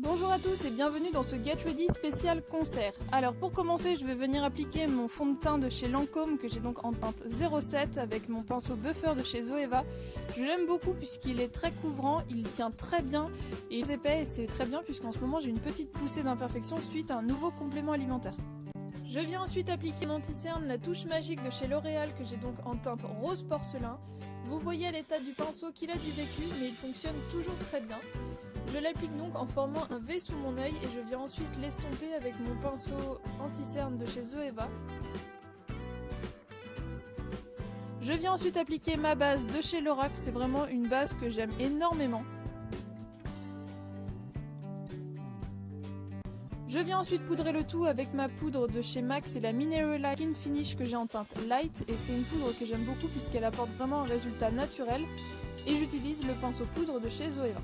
Bonjour à tous et bienvenue dans ce Get Ready spécial concert. Alors pour commencer, je vais venir appliquer mon fond de teint de chez Lancôme que j'ai donc en teinte 07 avec mon pinceau buffer de chez Zoeva. Je l'aime beaucoup puisqu'il est très couvrant, il tient très bien et il est épais et c'est très bien puisqu'en ce moment j'ai une petite poussée d'imperfection suite à un nouveau complément alimentaire. Je viens ensuite appliquer mon anti-cerne, la touche magique de chez L'Oréal que j'ai donc en teinte rose porcelain. Vous voyez à l'état du pinceau qu'il a du vécu mais il fonctionne toujours très bien. Je l'applique donc en formant un V sous mon œil et je viens ensuite l'estomper avec mon pinceau anti-cerne de chez Zoeva. Je viens ensuite appliquer ma base de chez Lorac, c'est vraiment une base que j'aime énormément. Je viens ensuite poudrer le tout avec ma poudre de chez MAC, c'est la Mineral Skin Finish que j'ai en teinte light et c'est une poudre que j'aime beaucoup puisqu'elle apporte vraiment un résultat naturel et j'utilise le pinceau poudre de chez Zoeva.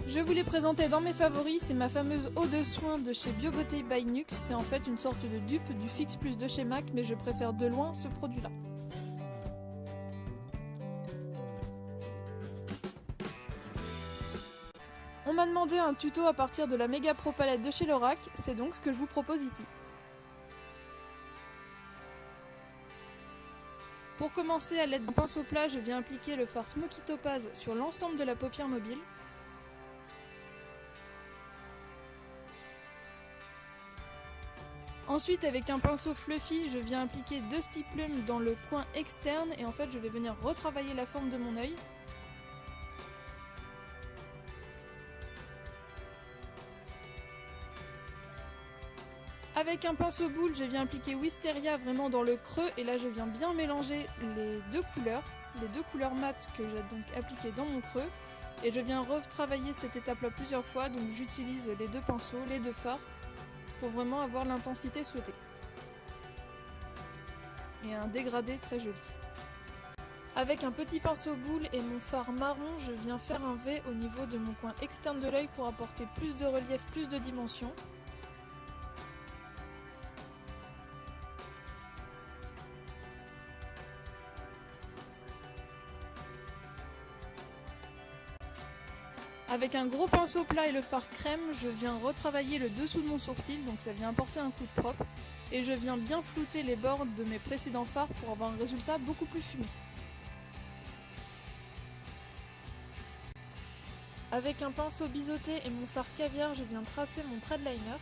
Je vous l'ai présenté dans mes favoris, c'est ma fameuse eau de soin de chez BioBeauty by Nux. C'est en fait une sorte de dupe du Fix Plus de chez MAC, mais je préfère de loin ce produit-là. On m'a demandé un tuto à partir de la Mega Pro Palette de chez Lorac, c'est donc ce que je vous propose ici. Pour commencer, à l'aide d'un pinceau plat, je viens appliquer le fard Smoky Topaz sur l'ensemble de la paupière mobile. Ensuite, avec un pinceau fluffy, je viens appliquer Dusty Plum dans le coin externe et en fait je vais venir retravailler la forme de mon œil. Avec un pinceau boule, je viens appliquer Wisteria vraiment dans le creux et là je viens bien mélanger les deux couleurs mates que j'ai donc appliquées dans mon creux et je viens retravailler cette étape-là plusieurs fois, donc j'utilise les deux pinceaux, les deux fards pour vraiment avoir l'intensité souhaitée. Et un dégradé très joli. Avec un petit pinceau boule et mon fard marron, je viens faire un V au niveau de mon coin externe de l'œil pour apporter plus de relief, plus de dimension. Avec un gros pinceau plat et le fard crème, je viens retravailler le dessous de mon sourcil, donc ça vient apporter un coup de propre. Et je viens bien flouter les bords de mes précédents fards pour avoir un résultat beaucoup plus fumé. Avec un pinceau biseauté et mon fard caviar, je viens tracer mon trait de liner.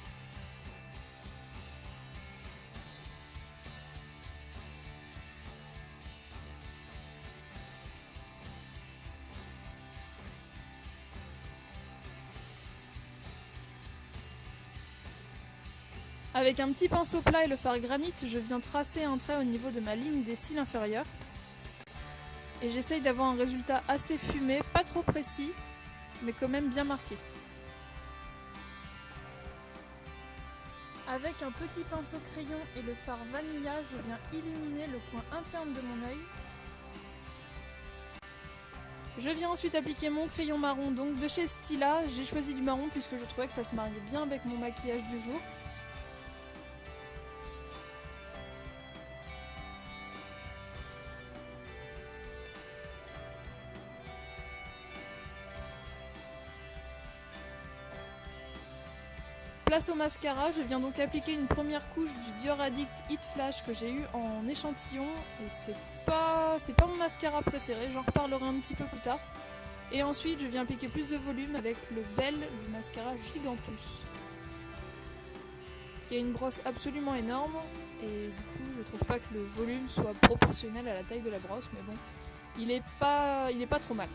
Avec un petit pinceau plat et le fard granit, je viens tracer un trait au niveau de ma ligne des cils inférieurs. Et j'essaye d'avoir un résultat assez fumé, pas trop précis, mais quand même bien marqué. Avec un petit pinceau crayon et le fard vanilla, je viens illuminer le coin interne de mon œil. Je viens ensuite appliquer mon crayon marron, donc de chez Stila. J'ai choisi du marron puisque je trouvais que ça se mariait bien avec mon maquillage du jour. Place au mascara, je viens donc appliquer une première couche du Dior Addict Hit Flash que j'ai eu en échantillon et c'est pas mon mascara préféré, j'en reparlerai un petit peu plus tard. Et ensuite je viens appliquer plus de volume avec le Belle, le mascara Gigantus, qui a une brosse absolument énorme et du coup je trouve pas que le volume soit proportionnel à la taille de la brosse, mais bon, il est pas trop mal.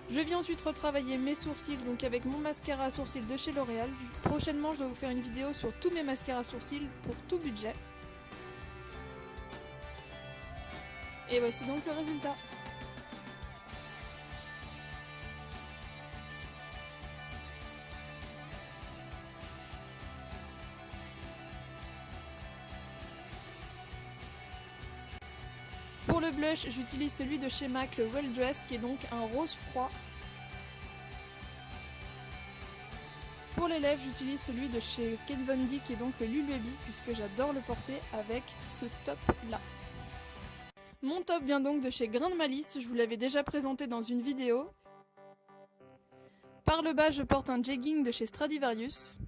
Je viens ensuite retravailler mes sourcils donc avec mon mascara à sourcils de chez L'Oréal. Prochainement, je dois vous faire une vidéo sur tous mes mascaras à sourcils pour tout budget. Et voici donc le résultat. Pour le blush, j'utilise celui de chez MAC, le Well Dress, qui est donc un rose froid. Pour les lèvres, j'utilise celui de chez Kat Von D, qui est donc le Lululemon, puisque j'adore le porter avec ce top là. Mon top vient donc de chez Grain de Malice, je vous l'avais déjà présenté dans une vidéo. Par le bas, je porte un jegging de chez Stradivarius.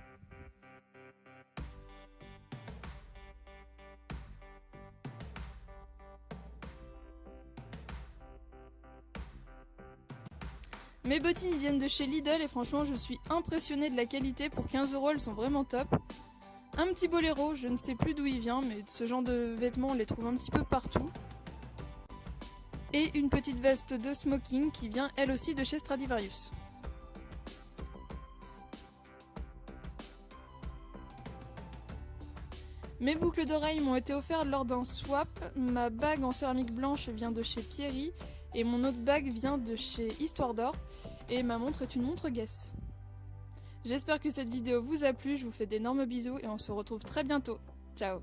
Mes bottines viennent de chez Lidl et franchement je suis impressionnée de la qualité, pour 15 €, elles sont vraiment top. Un petit boléro, je ne sais plus d'où il vient, mais ce genre de vêtements on les trouve un petit peu partout. Et une petite veste de smoking qui vient elle aussi de chez Stradivarius. Mes boucles d'oreilles m'ont été offertes lors d'un swap, ma bague en céramique blanche vient de chez Pierry et mon autre bague vient de chez Histoire d'Or et ma montre est une montre Guess. J'espère que cette vidéo vous a plu, je vous fais d'énormes bisous et on se retrouve très bientôt. Ciao!